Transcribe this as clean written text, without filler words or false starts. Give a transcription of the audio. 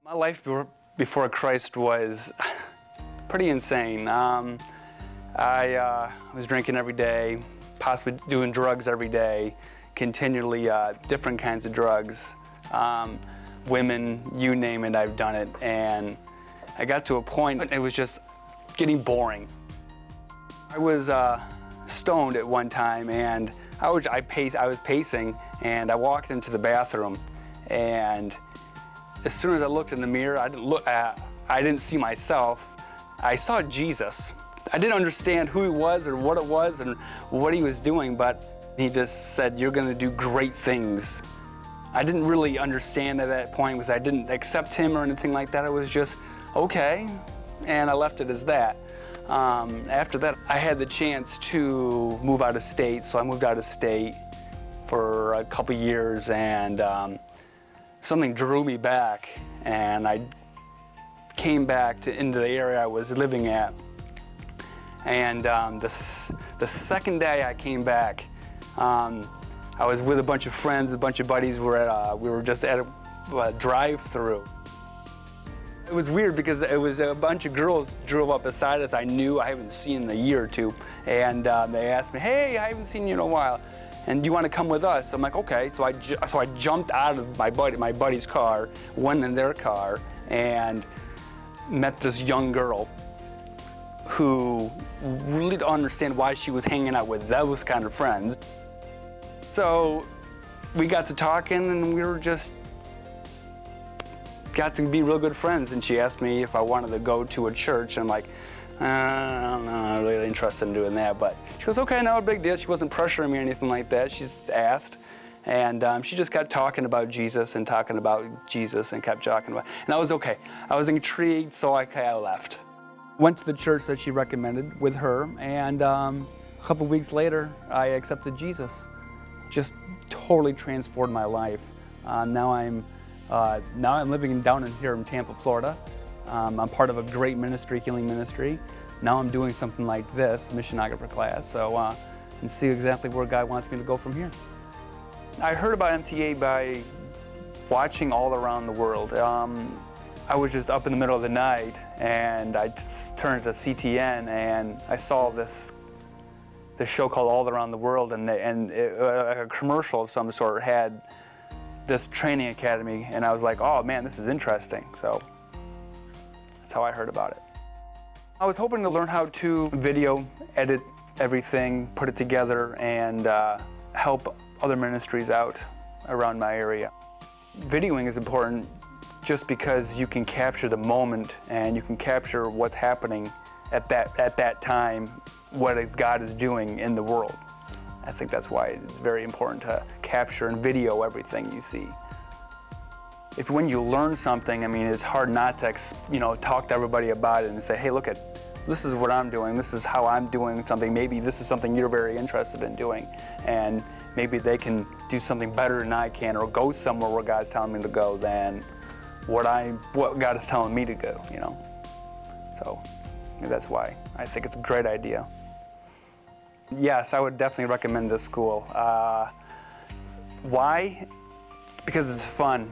My life before Christ was pretty insane. I was drinking every day, possibly doing drugs every day, continually different kinds of drugs. Women, you name it, I've done it. And I got to a point, it was just getting boring. I was stoned at one time, and I was pacing, and I walked into the bathroom, and as soon as I looked in the mirror, I didn't see myself. I saw Jesus. I didn't understand who he was or what it was and what he was doing, but he just said, "You're going to do great things." I didn't really understand at that point because I didn't accept him or anything like that. It was just, okay, and I left it as that. After that, I had the chance to move out of state, so I moved out of state for a couple years, and something drew me back, and I came back into the area I was living at. And the second day I came back, I was with a bunch of friends, a bunch of buddies. We were just at a drive-through. It was weird because it was a bunch of girls drove up beside us I haven't seen in a year or two, and they asked me, "Hey, I haven't seen you in a while, and do you want to come with us?" I'm like, "Okay." So I jumped out of my buddy's car, went in their car, and met this young girl who really didn't understand why she was hanging out with those kind of friends. So we got to talking, and we were just got to be real good friends. And she asked me if I wanted to go to a church. I'm like, I don't know, I'm not really interested in doing that. But she goes, "Okay, no big deal." She wasn't pressuring me or anything like that. She just asked. And she just got talking about Jesus and kept talking about, and I was okay. I was intrigued, so I left. Went to the church that she recommended with her, and a couple weeks later, I accepted Jesus. Just totally transformed my life. Now I'm living down here in Tampa, Florida. I'm part of a great ministry, healing ministry. Now I'm doing something like this, missionographer class. So, and see exactly where God wants me to go from here. I heard about MTA by watching All Around the World. I was just up in the middle of the night, and I just turned to CTN, and I saw this show called All Around the World, and a commercial of some sort had this training academy, and I was like, "Oh man, this is interesting." So that's how I heard about it. I was hoping to learn how to video, edit everything, put it together, and help other ministries out around my area. Videoing is important just because you can capture the moment and you can capture what's happening at that time, what God is doing in the world. I think that's why it's very important to capture and video everything you see. When you learn something, I mean, it's hard not to talk to everybody about it and say, "Hey, look at, this is what I'm doing, this is how I'm doing something, maybe this is something you're very interested in doing, and maybe they can do something better than I can, or go somewhere where God's telling me to go than what God is telling me to go, So that's why I think it's a great idea. Yes, I would definitely recommend this school. Why? Because it's fun.